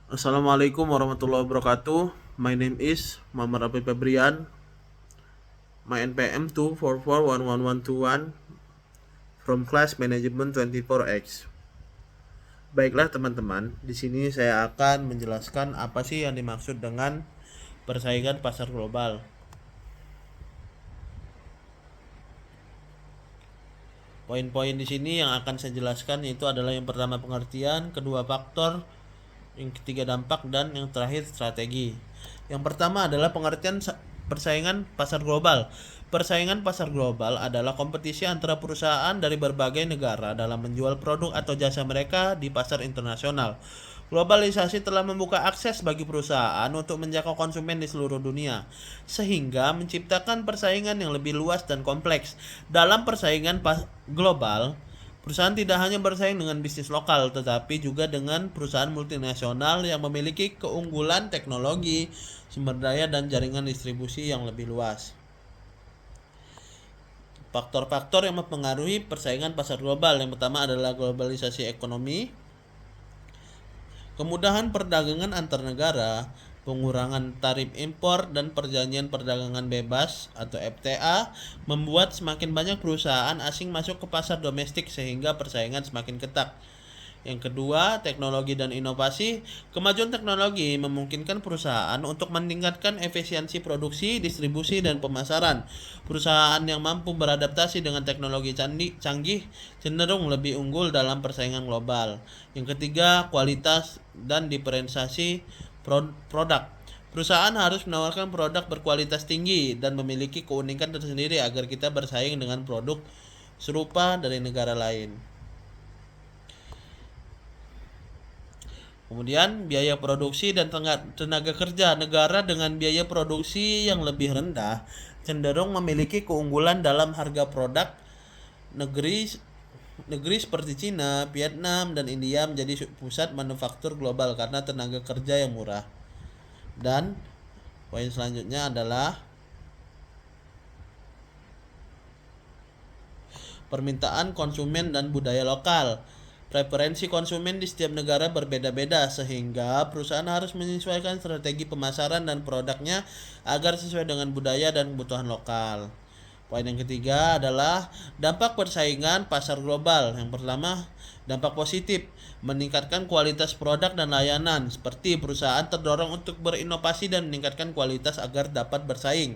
Assalamualaikum warahmatullahi wabarakatuh. My name is Muhammad Rafi Febrian. My NPM 2441121 from class management 24X. Baiklah teman-teman, di sini saya akan menjelaskan apa sih yang dimaksud dengan persaingan pasar global. Poin-poin di sini yang akan saya jelaskan yaitu adalah yang pertama pengertian, kedua faktor, yang ketiga dampak, dan yang terakhir strategi. Yang pertama adalah pengertian persaingan pasar global. Persaingan pasar global adalah kompetisi antara perusahaan dari berbagai negara dalam menjual produk atau jasa mereka di pasar internasional. Globalisasi telah membuka akses bagi perusahaan untuk menjangkau konsumen di seluruh dunia, sehingga menciptakan persaingan yang lebih luas dan kompleks. Dalam persaingan global, perusahaan tidak hanya bersaing dengan bisnis lokal, tetapi juga dengan perusahaan multinasional yang memiliki keunggulan teknologi, sumber daya, dan jaringan distribusi yang lebih luas. Faktor-faktor yang mempengaruhi persaingan pasar global, yang pertama adalah globalisasi ekonomi, kemudahan perdagangan antar negara, pengurangan tarif impor, dan perjanjian perdagangan bebas atau FTA membuat semakin banyak perusahaan asing masuk ke pasar domestik sehingga persaingan semakin ketat. Yang kedua, teknologi dan inovasi. Kemajuan teknologi memungkinkan perusahaan untuk meningkatkan efisiensi produksi, distribusi, dan pemasaran. Perusahaan yang mampu beradaptasi dengan teknologi canggih cenderung lebih unggul dalam persaingan global. Yang ketiga, kualitas dan diferensiasi produk. Perusahaan harus menawarkan produk berkualitas tinggi dan memiliki keunikan tersendiri agar kita bersaing dengan produk serupa dari negara lain. Kemudian biaya produksi dan tenaga kerja. Negara dengan biaya produksi yang lebih rendah cenderung memiliki keunggulan dalam harga produk. Negeri seperti Cina, Vietnam, dan India menjadi pusat manufaktur global karena tenaga kerja yang murah. Dan poin selanjutnya adalah permintaan konsumen dan budaya lokal. Preferensi konsumen di setiap negara berbeda-beda sehingga perusahaan harus menyesuaikan strategi pemasaran dan produknya agar sesuai dengan budaya dan kebutuhan lokal. Poin yang ketiga adalah dampak persaingan pasar global. Yang pertama, dampak positif, meningkatkan kualitas produk dan layanan, seperti perusahaan terdorong untuk berinovasi dan meningkatkan kualitas agar dapat bersaing.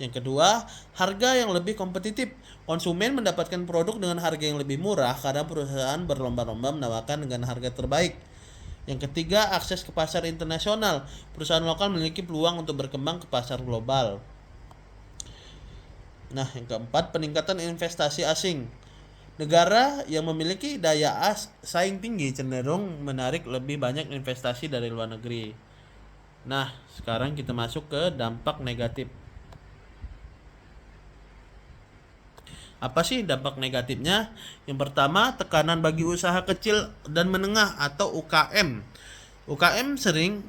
Yang kedua, harga yang lebih kompetitif. Konsumen mendapatkan produk dengan harga yang lebih murah karena perusahaan berlomba-lomba menawarkan dengan harga terbaik. Yang ketiga, akses ke pasar internasional. Perusahaan lokal memiliki peluang untuk berkembang ke pasar global. Nah, yang keempat, peningkatan investasi asing. Negara yang memiliki daya saing tinggi cenderung menarik lebih banyak investasi dari luar negeri. Nah, sekarang kita masuk ke dampak negatif. Apa sih dampak negatifnya? Yang pertama, tekanan bagi usaha kecil dan menengah atau UKM. UKM sering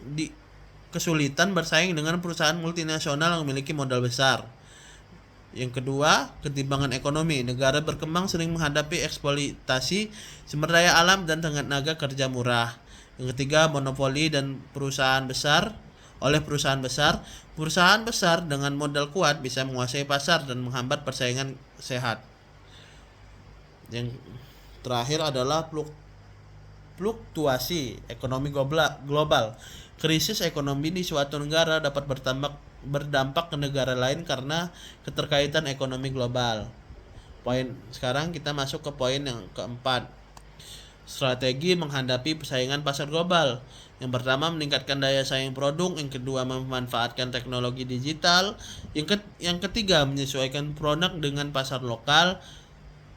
kesulitan bersaing dengan perusahaan multinasional yang memiliki modal besar. Yang kedua, ketimbangan ekonomi. Negara berkembang sering menghadapi eksploitasi sumber daya alam dan tenaga kerja murah. Yang ketiga, monopoli dan perusahaan besar. Oleh perusahaan besar dengan modal kuat bisa menguasai pasar dan menghambat persaingan sehat. Yang terakhir adalah fluktuasi ekonomi global. Krisis ekonomi di suatu negara dapat berdampak ke negara lain karena keterkaitan ekonomi global. Sekarang kita masuk ke poin yang keempat. Strategi menghadapi persaingan pasar global. Yang pertama, meningkatkan daya saing produk. Yang kedua, memanfaatkan teknologi digital. Yang ketiga, menyesuaikan produk dengan pasar lokal.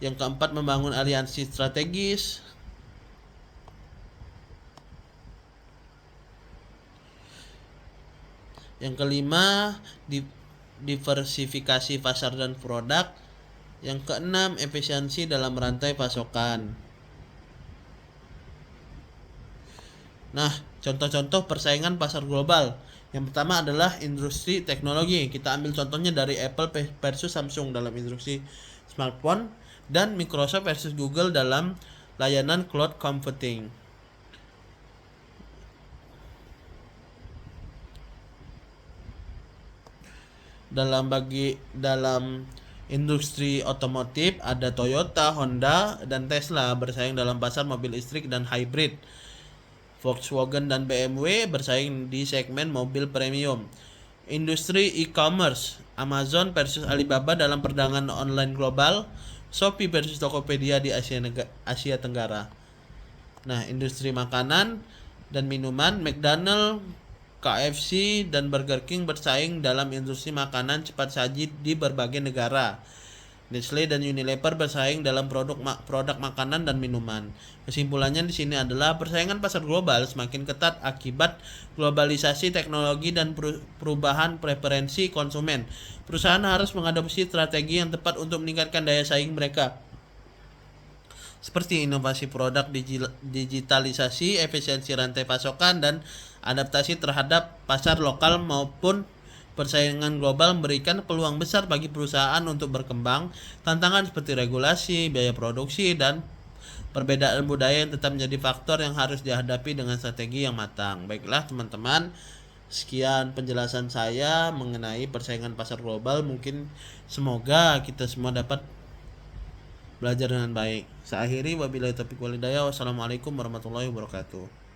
Yang keempat, membangun aliansi strategis. Yang kelima, diversifikasi pasar dan produk. Yang keenam, efisiensi dalam rantai pasokan. Nah, contoh-contoh persaingan pasar global. Yang pertama adalah industri teknologi. Kita ambil contohnya dari Apple versus Samsung dalam industri smartphone dan Microsoft versus Google dalam layanan cloud computing. Dalam industri otomotif ada Toyota, Honda, dan Tesla bersaing dalam pasar mobil listrik dan hybrid. Volkswagen dan BMW bersaing di segmen mobil premium. Industri e-commerce, Amazon versus Alibaba dalam perdagangan online global, Shopee versus Tokopedia di Asia Tenggara. Nah, industri makanan dan minuman, McDonald, KFC, dan Burger King bersaing dalam industri makanan cepat saji di berbagai negara. Nestle dan Unilever bersaing dalam produk makanan dan minuman. Kesimpulannya di sini adalah persaingan pasar global semakin ketat akibat globalisasi teknologi dan perubahan preferensi konsumen. Perusahaan harus mengadopsi strategi yang tepat untuk meningkatkan daya saing mereka, seperti inovasi produk, digitalisasi, efisiensi rantai pasokan, dan adaptasi terhadap pasar lokal maupun persaingan global memberikan peluang besar bagi perusahaan untuk berkembang. Tantangan seperti regulasi, biaya produksi, dan perbedaan budaya yang tetap menjadi faktor yang harus dihadapi dengan strategi yang matang. Baiklah teman-teman, sekian penjelasan saya mengenai persaingan pasar global. Mungkin semoga kita semua dapat belajar dengan baik. Saya akhiri, wabillahi taufiq wal hidayah. Wassalamualaikum warahmatullahi wabarakatuh.